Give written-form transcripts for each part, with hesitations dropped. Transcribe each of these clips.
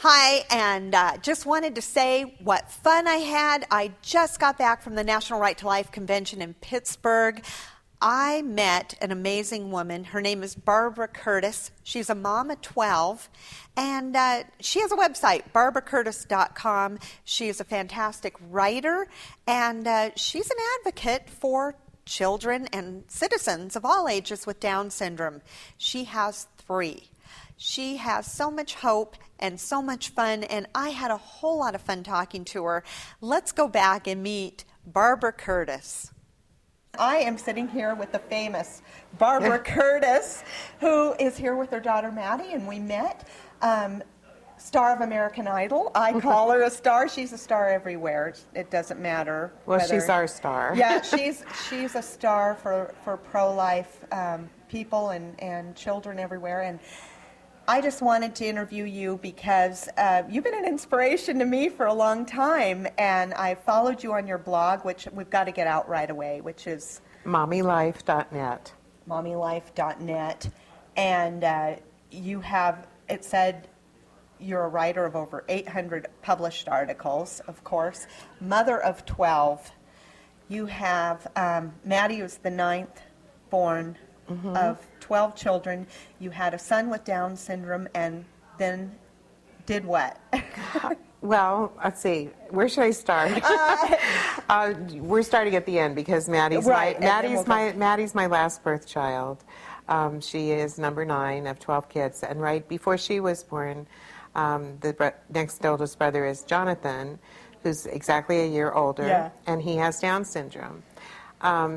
Hi, and just wanted to say what fun I had. I just got back from the National Right to Life Convention in Pittsburgh. I met an amazing woman. Her name is Barabara Curtis. She's a mom of 12, and she has a website, barabaracurtis.com. She is a fantastic writer, and she's an advocate for children and citizens of all ages with Down syndrome. She has 3. She has so much hope and so much fun, and I had a whole lot of fun talking to her. Let's go back and meet Barabara Curtis. I am sitting here with the famous Barabara Curtis, who is here with her daughter Maddie, and we met. Star of American Idol. I call her a star. She's a star everywhere. It doesn't matter. Well, she's our star. Yeah, she's a star for pro-life people and children everywhere. And I just wanted to interview you because you've been an inspiration to me for a long time, and I followed you on your blog, which we've got to get out right away, which is mommylife.net. mommylife.net. And you have, it said, you're a writer of over 800 published articles, of course, mother of 12. You have, Maddie was the 9th born of 12 children. You had a son with Down syndrome, and then did what? Well, let's see. Where should I start? We're starting at the end because Maddie's Right, Maddie's my last birth child. She is number 9 of 12 kids, and right before she was born, the next oldest brother is Jonathan, who's exactly a year older, and he has Down syndrome.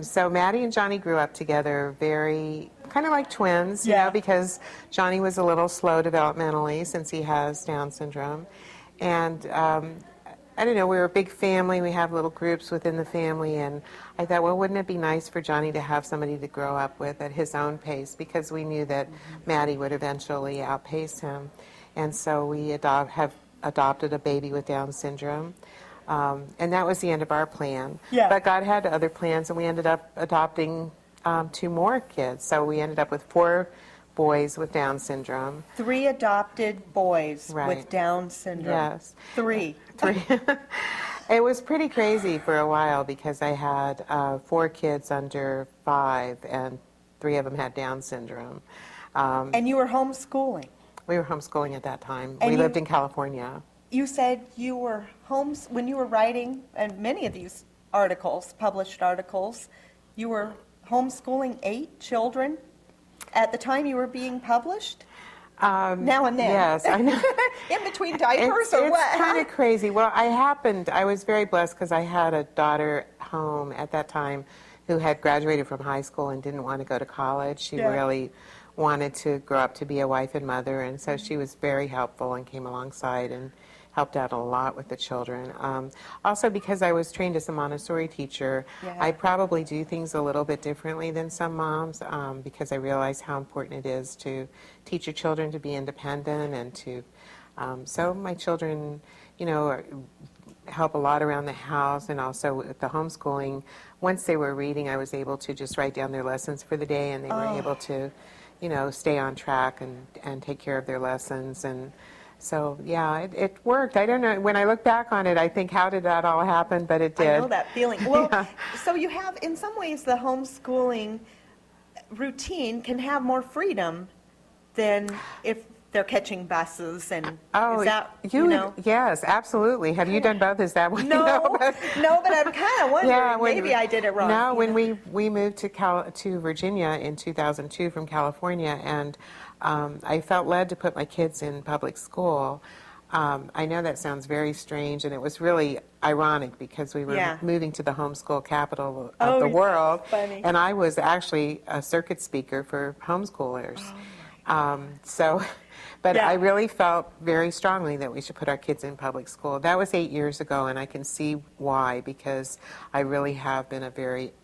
So Maddie and Johnny grew up together very, kind of like twins, you know, because Johnny was a little slow developmentally since he has Down syndrome. And I don't know, we were a big family. We have little groups within the family. And I thought, well, wouldn't it be nice for Johnny to have somebody to grow up with at his own pace? Because we knew that Maddie would eventually outpace him. And so we have adopted a baby with Down syndrome. And that was the end of our plan. But God had other plans, and we ended up adopting 2 more kids. So we ended up with 4 boys with Down syndrome. 3 adopted boys with Down syndrome. Yes. 3. It was pretty crazy for a while because I had 4 kids under 5, and 3 of them had Down syndrome. And you were homeschooling. We were homeschooling at that time. And we lived in California. You said you were when you were writing, and many of these articles, published articles, you were homeschooling 8 children at the time you were being published? Now and then. Yes, I know. In between diapers or what? It's kind of crazy. Well, I was very blessed because I had a daughter home at that time who had graduated from high school and didn't want to go to college. She really wanted to grow up to be a wife and mother, and so she was very helpful and came alongside and helped out a lot with the children. Also, because I was trained as a Montessori teacher, I probably do things a little bit differently than some moms because I realize how important it is to teach your children to be independent and to, so my children, you know, help a lot around the house, and also with the homeschooling. Once they were reading, I was able to just write down their lessons for the day, and they were able to, you know, stay on track and take care of their lessons. And so, yeah, it worked. I don't know. When I look back on it, I think, how did that all happen? But it did. I know that feeling. Well, so you have, in some ways, the homeschooling routine can have more freedom than if they're catching buses and is that, you know? Yes, absolutely. Have you done both? Is that what no, you know about? No, but I'm kind of wondering, maybe I did it wrong. No, when we moved to Virginia in 2002 from California, and I felt led to put my kids in public school. I know that sounds very strange, and it was really ironic because we were moving to the homeschool capital of the world, and I was actually a circuit speaker for homeschoolers. But I really felt very strongly that we should put our kids in public school. That was 8 years ago, and I can see why, because I really have been a very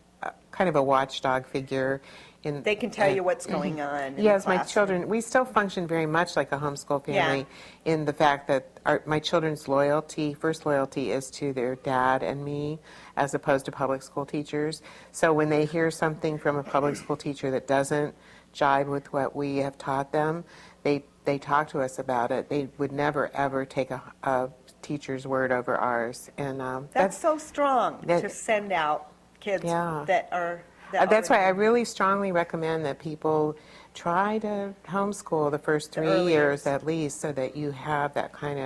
kind of a watchdog figure. They can tell you what's going on. Yes, my children, we still function very much like a homeschool family in the fact that my children's first loyalty is to their dad and me, as opposed to public school teachers. So when they hear something from a public school teacher that doesn't jibe with what we have taught them, they they talked to us about it, they would never ever take a teacher's word over ours, and That's so strong that- to send out kids Yeah. that are. That's why I already- really strongly recommend that people try to homeschool the first The 3 early years years. at least, so that you have that kind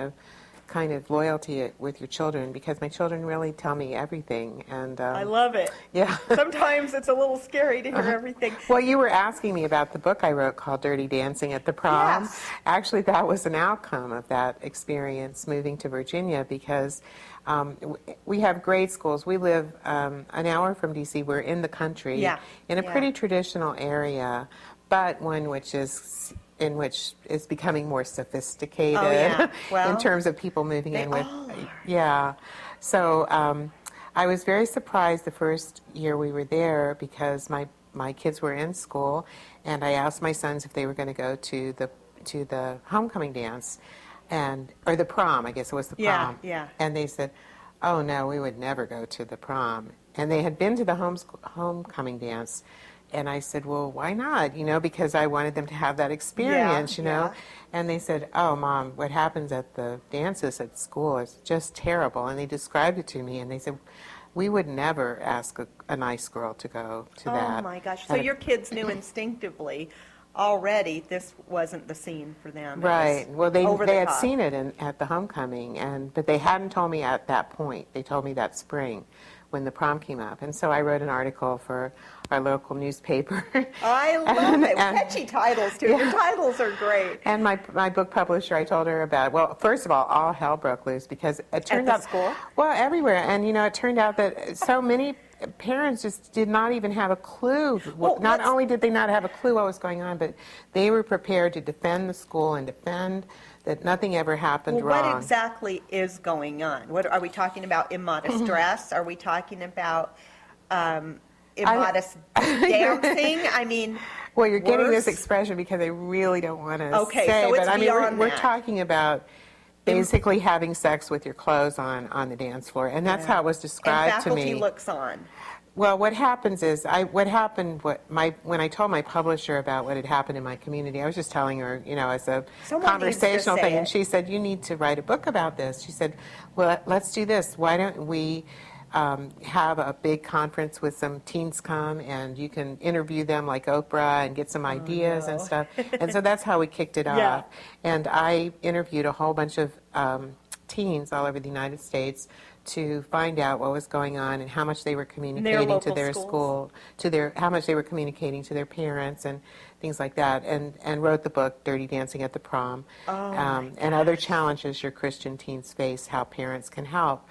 of loyalty with your children, because my children really tell me everything, and I love it. yeah. Sometimes it's a little scary to hear everything. Well, you were asking me about the book I wrote called Dirty Dancing at the Prom. Yes. Actually, that was an outcome of that experience moving to Virginia, because we have great schools. We live an hour from D.C. We're in the country, Yeah, in a yeah. pretty traditional area, but one which is becoming more sophisticated Oh, yeah. Well, in terms of people moving they in with, all are. yeah. So I was very surprised the first year we were there, because my kids were in school, and I asked my sons if they were going to go to the homecoming dance, or the prom. I guess it was the Yeah, prom. yeah. And they said, "Oh no, we would never go to the prom." And they had been to the homecoming dance. And I said, "Well, why not?" Because I wanted them to have that experience, Yeah. And they said, "Oh, Mom, what happens at the dances at school is just terrible." And they described it to me, and they said, "We would never ask a nice girl to go to that." Oh my gosh. So And your kids knew instinctively already this wasn't the scene for them. It was Right. Well, over they the had top. seen it at the homecoming, but they hadn't told me at that point. They told me that spring when the prom came up. And so I wrote an article for our local newspaper. I love it. Catchy titles, too. Your titles are great. And my book publisher, I told her about it. Well, first of all hell broke loose, because it turned the out... school? Well, everywhere. And, it turned out that so many parents just did not even have a clue. Well, Not let's- only did they not have a clue what was going on, but they were prepared to defend the school and defend that nothing ever happened Well, wrong. what exactly is going on? What are we talking about? Immodest dress? Are we talking about immodest dancing? I mean, Well, you're getting this worse? expression because I really don't want to Okay, say, so it's but I mean, beyond we're that. talking about basically having sex with your clothes on the dance floor, and that's how it was and described to faculty me. looks on. Well, what happens is, when I told my publisher about what had happened in my community, I was just telling her, as a Someone conversational needs to say thing, and it. she said, "You need to write a book about this." She said, "Well, let's do this. Why don't we have a big conference with some teens come, and you can interview them like Oprah and get some ideas and no. stuff." And so that's how we kicked it Yeah. off. And I interviewed a whole bunch of teens all over the United States to find out what was going on and how much they were communicating to local their schools? school, how much they were communicating to their parents and things like that, and wrote the book Dirty Dancing at the Prom, and other challenges your Christian teens face, how parents can help.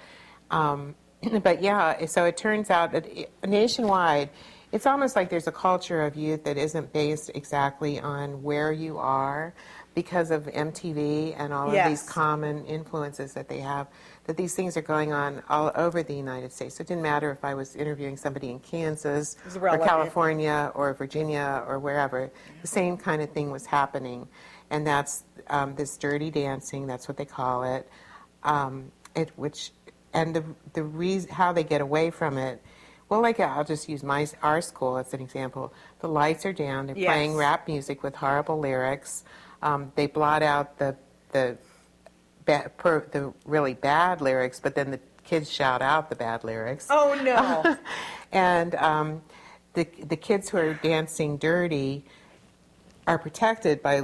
But yeah, so it turns out that nationwide, it's almost like there's a culture of youth that isn't based exactly on where you are, because of MTV and all of these Yes. common influences that they have, that these things are going on all over the United States. So it didn't matter if I was interviewing somebody in Kansas was or relevant. California or Virginia or wherever. The same kind of thing was happening. And that's this dirty dancing, that's what they call it, the reason how they get away from it. Well, like I'll just use our school as an example. The lights are down. They're Yes. playing rap music with horrible lyrics. They blot out the really bad lyrics, but then the kids shout out the bad lyrics. Oh, no. And the kids who are dancing dirty are protected by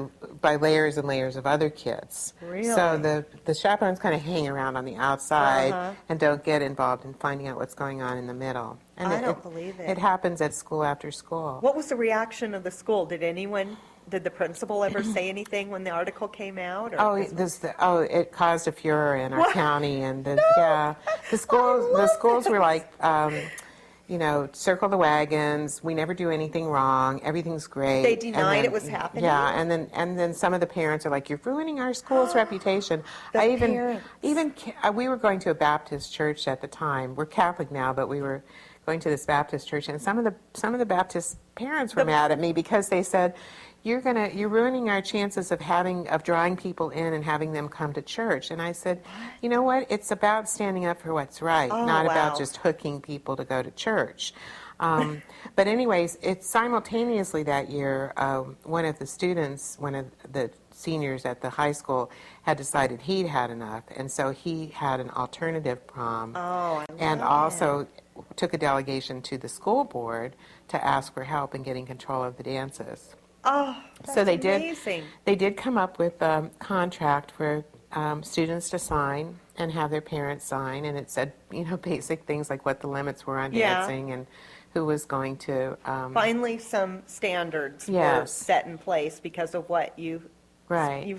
layers and layers of other kids. Really? So the chaperones kind of hang around on the outside Uh-huh. and don't get involved in finding out what's going on in the middle. And I don't believe it. It happens at school after school. What was the reaction of the school? Did the principal ever say anything when the article came out? Or It caused a furor in our county, and the schools were like, circle the wagons. We never do anything wrong. Everything's great. They And denied then- it was happening? Yeah, and then some of the parents are like, "You're ruining our school's reputation." The parents. parents. We were going to a Baptist church at the time. We're Catholic now, but we were going to this Baptist church, and some of the Baptist parents were mad at me because they said, you're ruining our chances of drawing people in and having them come to church. And I said, you know what? It's about standing up for what's right, not wow. about just hooking people to go to church. But anyways, it's simultaneously that year, one of the seniors at the high school had decided he'd had enough, and so he had an alternative prom. Oh, I and love also took a delegation to the school board to ask for help in getting control of the dances. Oh, that's So they amazing. did come up with a contract for students to sign and have their parents sign, and it said, basic things like what the limits were on Yeah. dancing and who was going to. Finally, some standards were Yes. set in place because of what you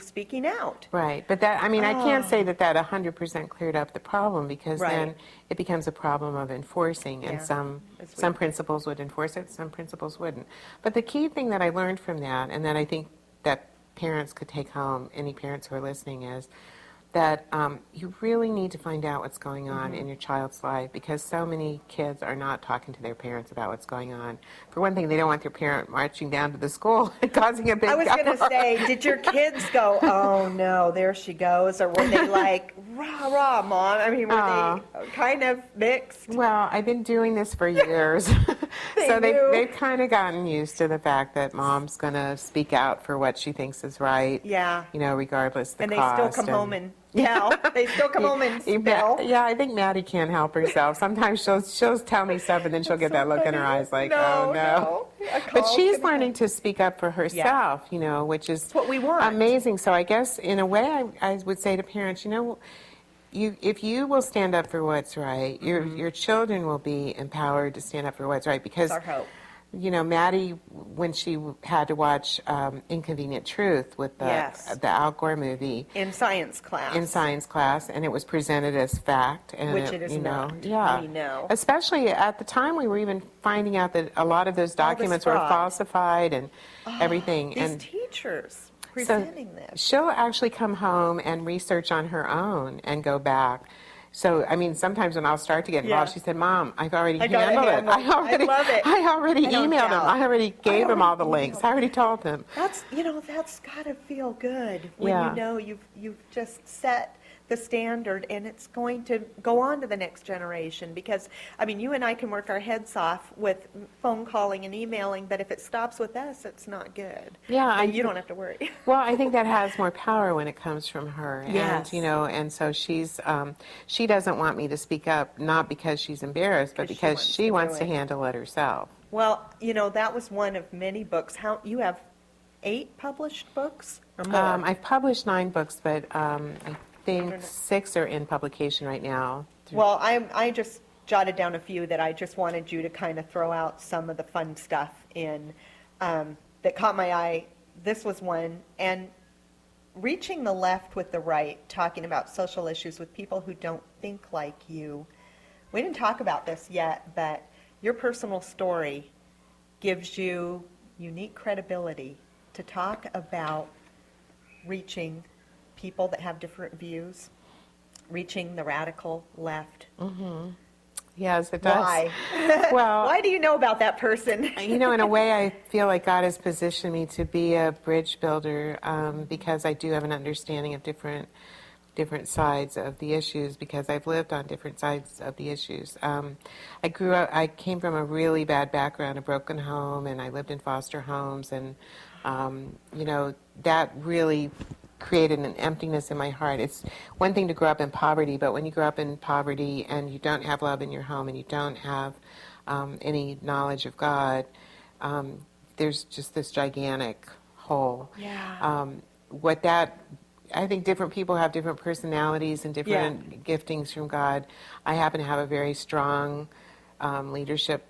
speaking out. Right, but I can't say that 100% cleared up the problem, because then Right. it becomes a problem of enforcing, and Yeah, some as we- some principals would enforce it, some principals wouldn't. But the key thing that I learned from that, and that I think that parents could take home, any parents who are listening, is that you really need to find out what's going on in your child's life, because so many kids are not talking to their parents about what's going on. For one thing, they don't want their parent marching down to the school and causing a big I was going to uproar. say, did your kids go, oh no, there she goes? Or were they like, rah, rah, Mom? I mean, were they kind of mixed? Well, I've been doing this for years, so knew. they've kind of gotten used to the fact that Mom's going to speak out for what she thinks is right. Yeah. Regardless the And they cost. still come home and tell. They still come home and spill. Yeah, I think Maddie can't help herself. Sometimes she'll tell me stuff, and then she'll get that look in her eyes like, oh no. But she's learning to speak up for herself, which is That's what we want. amazing. So I guess in a way, I would say to parents, if you will stand up for what's right, your children will be empowered to stand up for what's right. Because That's our hope. Maddie, when she had to watch Inconvenient Truth with the Al Gore movie In science class. and it was presented as fact, and Which it is not. Yeah, We know. Especially at the time, we were even finding out that a lot of those documents were fraud. falsified and everything. These And teachers so presenting this. she'll actually come home and research on her own and go back. So, sometimes when I'll start to get involved, Yeah. she said, Mom, I've already I got it handled it. handled. I love it. I already I don't emailed them. doubt. I already gave them all the already links. emailed I already told them. That's got to feel good when Yeah. you know you've just set the standard, and it's going to go on to the next generation. Because you and I can work our heads off with phone calling and emailing, but if it stops with us, it's not good. Yeah, And you don't have to worry. Well, I think that has more power when it comes from her. Yes. And so she doesn't want me to speak up, not because she's embarrassed, but because she wants to handle it herself. Well, that was one of many books. You have 8 published books or more? I've published 9 books, but I think 6 are in publication right now. Well, I just jotted down a few that I just wanted you to kind of throw out some of the fun stuff in that caught my eye. This was one, and Reaching the Left with the Right, talking about social issues with people who don't think like you. We didn't talk about this yet, but your personal story gives you unique credibility to talk about reaching people that have different views, reaching the radical left. Yes, it does. Why? Well, Why do you know about that person? in a way, I feel like God has positioned me to be a bridge builder because I do have an understanding of different sides of the issues, because I've lived on different sides of the issues. I came from a really bad background, a broken home, and I lived in foster homes, and that really created an emptiness in my heart. It's one thing to grow up in poverty, but when you grow up in poverty and you don't have love in your home and you don't have any knowledge of God, there's just this gigantic hole. Yeah. I think different people have different personalities and different giftings from God. I happen to have a very strong leadership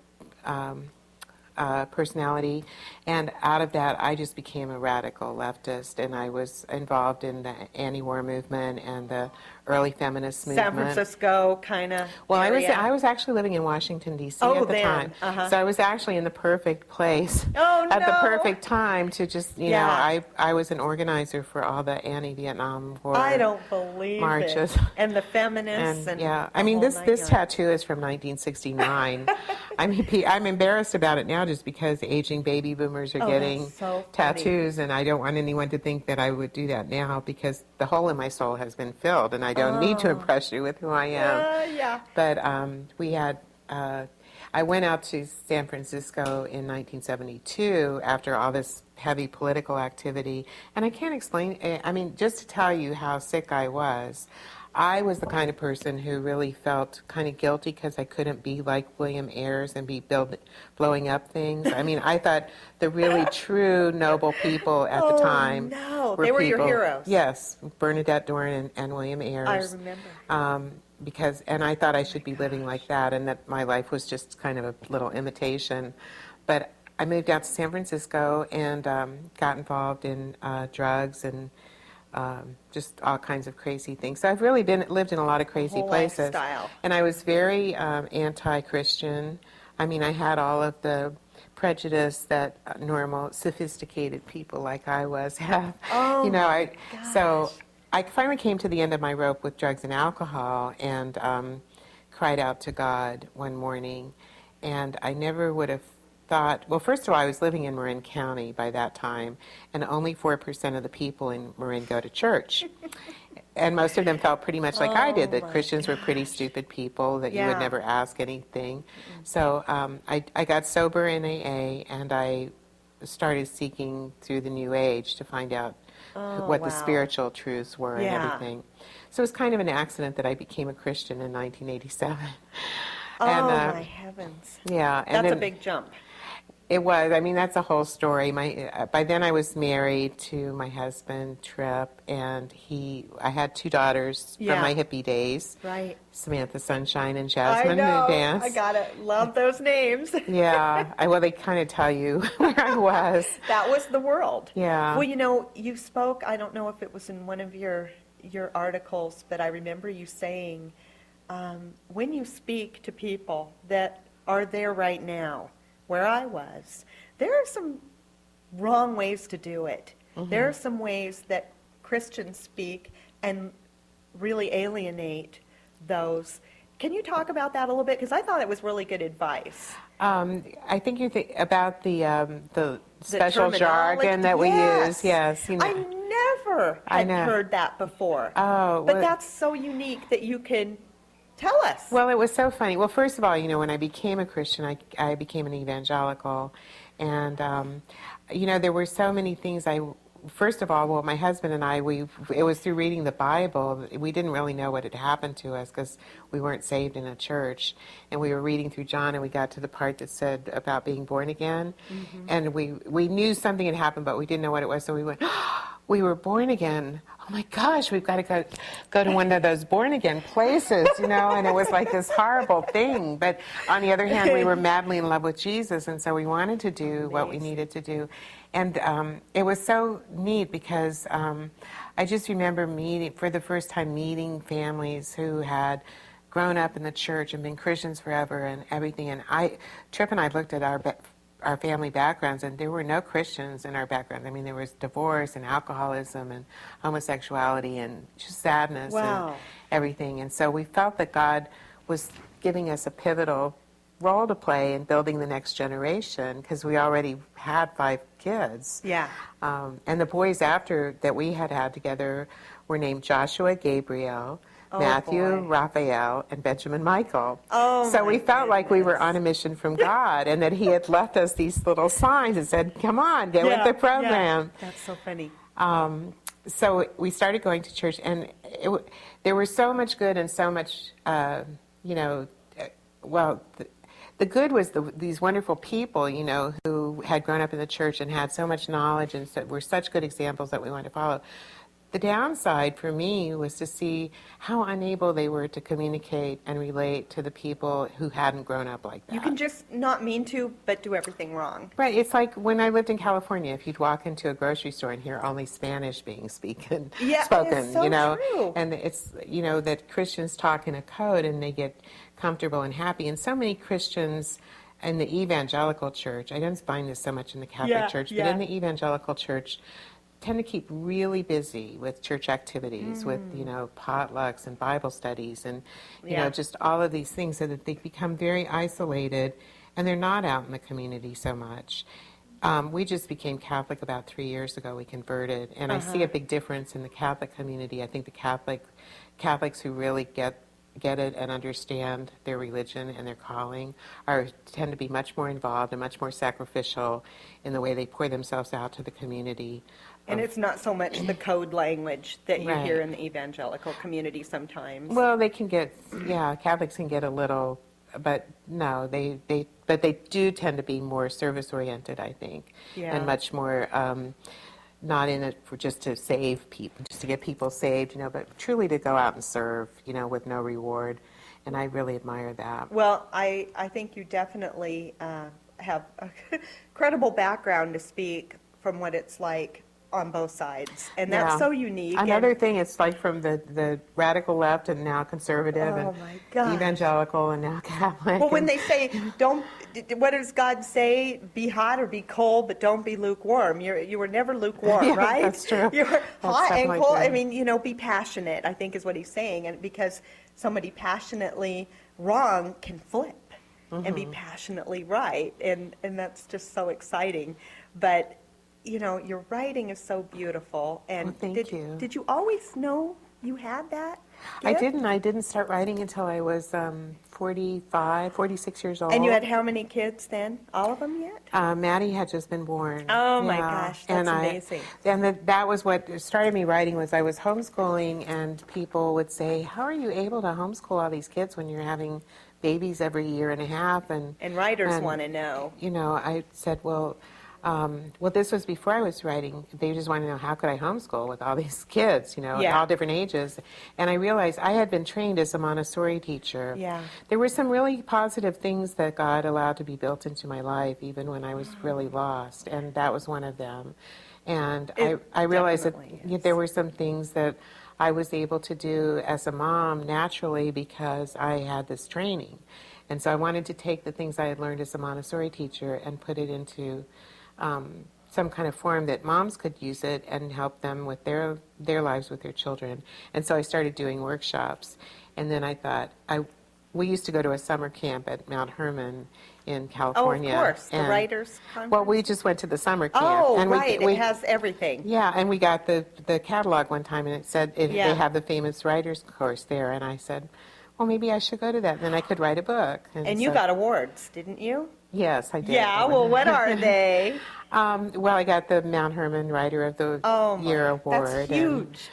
personality, and out of that I just became a radical leftist, and I was involved in the anti-war movement and the early feminist movement. San Francisco kind of Well, area. I was actually living in Washington, D.C. Oh, at the then. time. Uh-huh. So I was actually in the perfect place Oh, at the no. perfect time to just, Yeah. I was an organizer for all the anti-Vietnam War I don't believe marches. it. And the feminists and yeah, the whole this nine this yards. tattoo is from 1969. I'm embarrassed about it now just because aging baby boomers are Oh, getting that's so funny. tattoos, and I don't want anyone to think that I would do that now, because the hole in my soul has been filled, and I don't need to impress you with who I am. Yeah. But we had, I went out to San Francisco in 1972 after all this heavy political activity, and I can't explain. I mean, just to tell you how sick I was the kind of person who really felt kind of guilty because I couldn't be like William Ayres and be blowing up things. I mean, I thought the really true noble people at the time no, were they were your people, heroes. yes, Bernadette Doran and William Ayres. I remember. And I thought I should be living like that, and that my life was just kind of a little imitation. But I moved out to San Francisco and got involved in drugs and just all kinds of crazy things. So I've really lived in a lot of crazy Whole places. lifestyle. And I was very anti-Christian. I mean, I had all of the prejudice that normal, sophisticated people like I was have. Oh, So I finally came to the end of my rope with drugs and alcohol and cried out to God one morning. And I never would have thought, well, first of all, I was living in Marin County by that time, and only 4% of the people in Marin go to church. And most of them felt pretty much like I did, that Christians were pretty stupid people, that you would never ask anything. So I got sober in AA, and I started seeking through the New Age to find out what the spiritual truths were and everything. So it was kind of an accident that I became a Christian in 1987. Oh, And, my heavens. Yeah. And That's then, a big jump. it was. I mean, that's a whole story. By then I was married to my husband, Tripp, and I had 2 daughters from my hippie days. Right. Samantha Sunshine and Jasmine, I know. who dance. I got it. Love those names. Yeah. Well, they kind of tell you where I was. That was the world. Yeah. Well, you spoke, I don't know if it was in one of your articles, but I remember you saying, when you speak to people that are there right now, where I was, there are some wrong ways to do it. Mm-hmm. There are some ways that Christians speak and really alienate those. Can you talk about that a little bit? Because I thought it was really good advice. I think you think about the special jargon that we use. Yes. I never had heard that before. Oh, but that's so unique that you can tell us. Well, it was so funny. Well, first of all, when I became a Christian, I became an evangelical. And, there were so many things first of all, my husband and I, it was through reading the Bible. We didn't really know what had happened to us because we weren't saved in a church. And we were reading through John, and we got to the part that said about being born again. Mm-hmm. And we knew something had happened, but we didn't know what it was. So we went, we were born again. Oh my gosh, we've got to go to one of those born again places, and it was like this horrible thing. But on the other hand, we were madly in love with Jesus, and so we wanted to do what we needed to do. And it was so neat because I just remember for the first time meeting families who had grown up in the church and been Christians forever and everything. And Tripp and I looked at our family backgrounds, and there were no Christians in our backgrounds. I mean, there was divorce and alcoholism and homosexuality and just sadness and everything. And so we felt that God was giving us a pivotal role to play in building the next generation because we already had 5 kids. Yeah. And the boys after that we had together were named Joshua Gabriel, Matthew, Raphael, and Benjamin Michael. So we felt like we were on a mission from God and that he had left us these little signs and said, come on, get with the program. Yeah. That's so funny. So we started going to church, and there was so much good and so much, the good was these wonderful people, who had grown up in the church and had so much knowledge and were such good examples that we wanted to follow. The downside for me was to see how unable they were to communicate and relate to the people who hadn't grown up like that. You can just not mean to, but do everything wrong. Right. It's like when I lived in California, if you'd walk into a grocery store and hear only Spanish being spoken, it's so true. And it's, that Christians talk in a code and they get comfortable and happy. And so many Christians in the evangelical church, I don't find this so much in the Catholic Church, but in the evangelical church, tend to keep really busy with church activities, with potlucks and Bible studies and just all of these things, so that they become very isolated and they're not out in the community so much. We just became Catholic about 3 years ago. We converted, and I see a big difference in the Catholic community. I think the Catholics who really get get it and understand their religion and their calling tend to be much more involved and much more sacrificial in the way they pour themselves out to the community. And it's not so much the code language that you hear Right. in the evangelical community sometimes. Well, they can get, yeah, Catholics can get a little, but no, but they do tend to be more service-oriented, I think, Yeah. and much more not in it for just to save people, just to get people saved, but truly to go out and serve, with no reward. And I really admire that. Well, I think you definitely have a credible background to speak from what it's like on both sides. And that's Yeah. so unique. Another thing, it's like from the radical left and now conservative Oh, and my gosh. evangelical and now Catholic. Well, when and- they say, what does God say? Be hot or be cold, but don't be lukewarm. You were never lukewarm, Yeah, right? that's true. You were That's hot and definitely cold. true. I mean, be passionate, I think is what he's saying. And because somebody passionately wrong can flip and be passionately right. And that's just so exciting. But, your writing is so beautiful. And Well, thank you. Did you always know you had that I gift? didn't start writing until I was 46 years old. And you had how many kids then? All of them yet? Maddie had just been born. Oh, my Yeah. gosh, that's amazing. And that was what started me writing. Was I was homeschooling, and people would say, "How are you able to homeschool all these kids when you're having babies every year and a half?" And writers want to know. I said, well, this was before I was writing. They just wanted to know, how could I homeschool with all these kids, at Yeah. all different ages? And I realized I had been trained as a Montessori teacher. Yeah. There were some really positive things that God allowed to be built into my life, even when I was really lost, and that was one of them. And I realized that definitely is. there were some things that I was able to do as a mom naturally because I had this training. And so I wanted to take the things I had learned as a Montessori teacher and put it into some kind of form that moms could use it and help them with their lives with their children. And so I started doing workshops. And then I thought, we used to go to a summer camp at Mount Herman in California. Oh, of course, the and- writers' conference. Well, we just went to the summer camp. Oh, and right, we it has everything. Yeah, and we got the catalog one time, and it said Yeah. they have the famous writers course there. And I said, well, maybe I should go to that. And then I could write a book. And you so- got awards, didn't you? Yes, I did. Yeah, well, what are they? Well, I got the Mount Herman Writer of the Oh, Year award. that's and huge.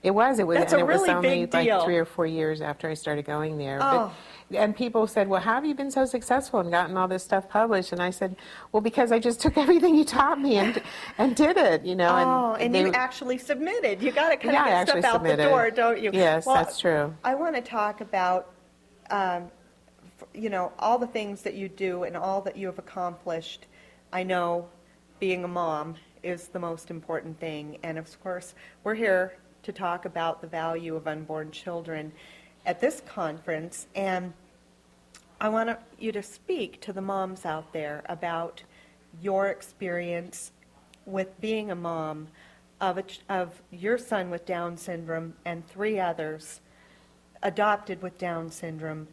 It was. That's and a it was really only big deal. like 3 or 4 years after I started going there. Oh. And people said, well, how have you been so successful and gotten all this stuff published? And I said, well, because I just took everything you taught me and did it, And you actually submitted. You got to kind Yeah, I of get actually stuff out the submitted. door, don't you? Yes, Well, that's true. I want to talk about, all the things that you do and all that you have accomplished. I know being a mom is the most important thing. And of course, we're here to talk about the value of unborn children at this conference. And I want you to speak to the moms out there about your experience with being a mom of your son with Down syndrome and 3 others adopted with Down syndrome.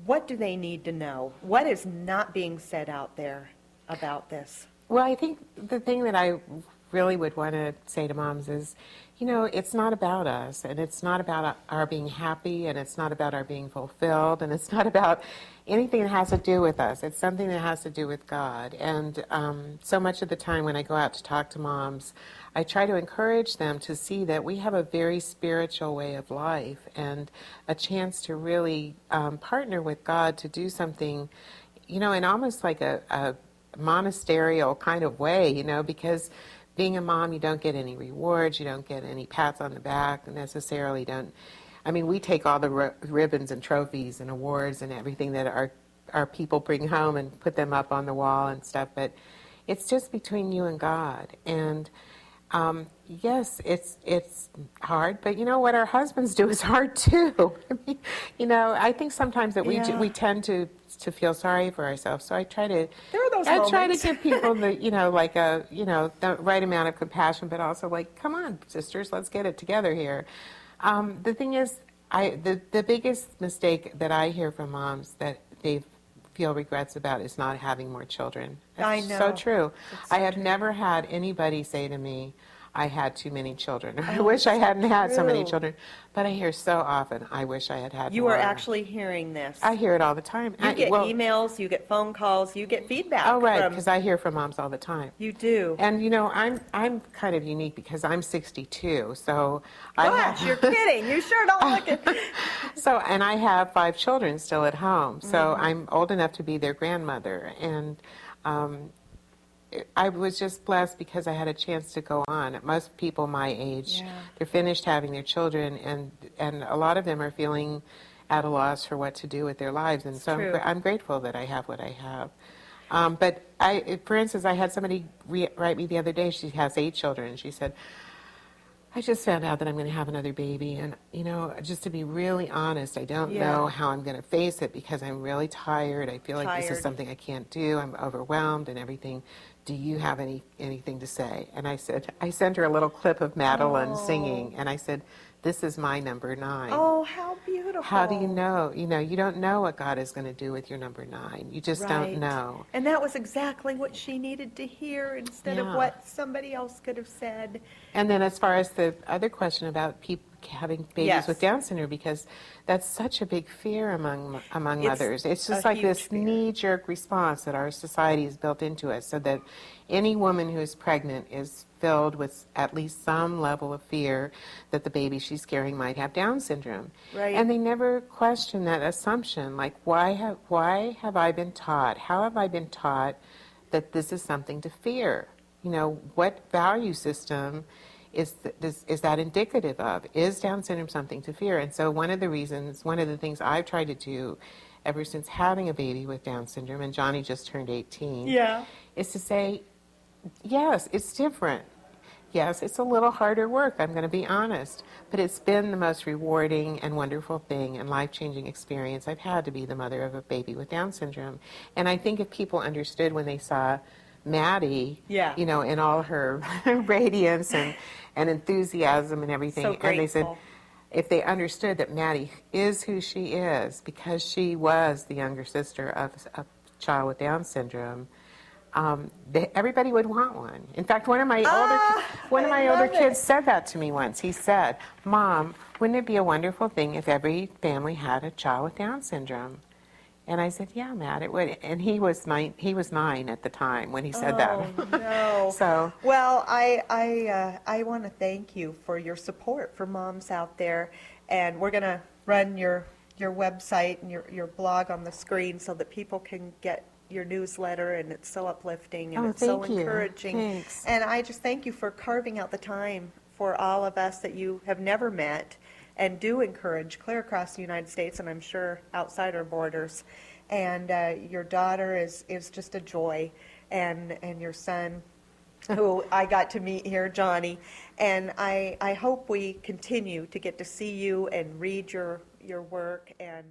What do they need to know? What is not being said out there about this? Well, I think the thing that I really would want to say to moms is, it's not about us, and it's not about our being happy, and it's not about our being fulfilled, and it's not about anything that has to do with us. It's something that has to do with God. And so much of the time when I go out to talk to moms, I try to encourage them to see that we have a very spiritual way of life and a chance to really partner with God to do something, in almost like a monasterial kind of way, because being a mom, you don't get any rewards, you don't get any pats on the back necessarily. We take all the ribbons and trophies and awards and everything that our people bring home and put them up on the wall and stuff, but it's just between you and God. And yes, it's hard, but what our husbands do is hard too. I think sometimes that Yeah. we tend to feel sorry for ourselves. So I try to There are those I try to moments. give people the the right amount of compassion, but also like, come on, sisters, let's get it together here. The thing is, the biggest mistake that I hear from moms that they feel regrets about is not having more children. I It's know. so true. It's so I have true. never had anybody say to me, I had too many children. I Oh, wish I so hadn't had so many true. children. But I hear so often, I wish I had had You more. are actually hearing this. I hear it all the time. You get well, emails, you get phone calls, you get feedback oh, right, from, because I hear from moms all the time. you do. And you know, I'm kind of unique because I'm 62, so I Gosh, you're kidding. You sure don't look it. so, and I have 5 children still at home, so I'm old enough to be their grandmother, and I was just blessed because I had a chance to go on. Most people my age, Yeah. they're finished having their children, and a lot of them are feeling at a loss for what to do with their lives, and so true. I'm grateful that I have what I have. But for instance, I had somebody write me the other day. She has 8 children, and she said, I just found out that I'm going to have another baby, and you know, just to be really honest, I don't Yeah. know how I'm going to face it because I'm really tired. I feel like this is Tired. something I can't do. I'm overwhelmed and everything. Do you have anything to say? And I sent her a little clip of Madeline singing, and I said, this is my number 9. Oh, how beautiful. How do you know? You know, you don't know what God is going to do with your number 9. You just don't Right. know. And that was exactly what she needed to hear instead of Yeah. what somebody else could have said. And then as far as the other question about people having babies Yes. with Down syndrome, because that's such a big fear among It's mothers. It's just a like huge this fear. knee-jerk response that our society has built into us, so that any woman who is pregnant is filled with at least some level of fear that the baby she's carrying might have Down syndrome. Right. And they never question that assumption, like why have I been taught? How have I been taught that this is something to fear? You know, what value system is that indicative of? Is Down syndrome something to fear? And so one of the things I've tried to do ever since having a baby with Down syndrome, and Johnny just turned 18, Yeah. is to say, yes, it's different. Yes, it's a little harder work, I'm going to be honest, but it's been the most rewarding and wonderful thing and life-changing experience I've had to be the mother of a baby with Down syndrome. And I think if people understood when they saw Maddie, Yeah. you know, in all her radiance and enthusiasm and everything, So and they said, grateful. if they understood that Maddie is who she is because she was the younger sister of a child with Down syndrome, everybody would want one. In fact, one of my older love kids it. said that to me once. He said, "Mom, wouldn't it be a wonderful thing if every family had a child with Down syndrome?" And I said, "Yeah, Matt, it would." And he was 9. He was 9 at the time when he said Oh, that. no. So, Well, I want to thank you for your support for moms out there, and we're going to run your website and your blog on the screen so that people can get your newsletter, and it's so uplifting and Oh, it's so thank you. encouraging. Thanks. And I just thank you for carving out the time for all of us that you have never met and do encourage clear across the United States and I'm sure outside our borders. And your daughter is just a joy, and your son, who I got to meet here, Johnny. And I hope we continue to get to see you and read your work and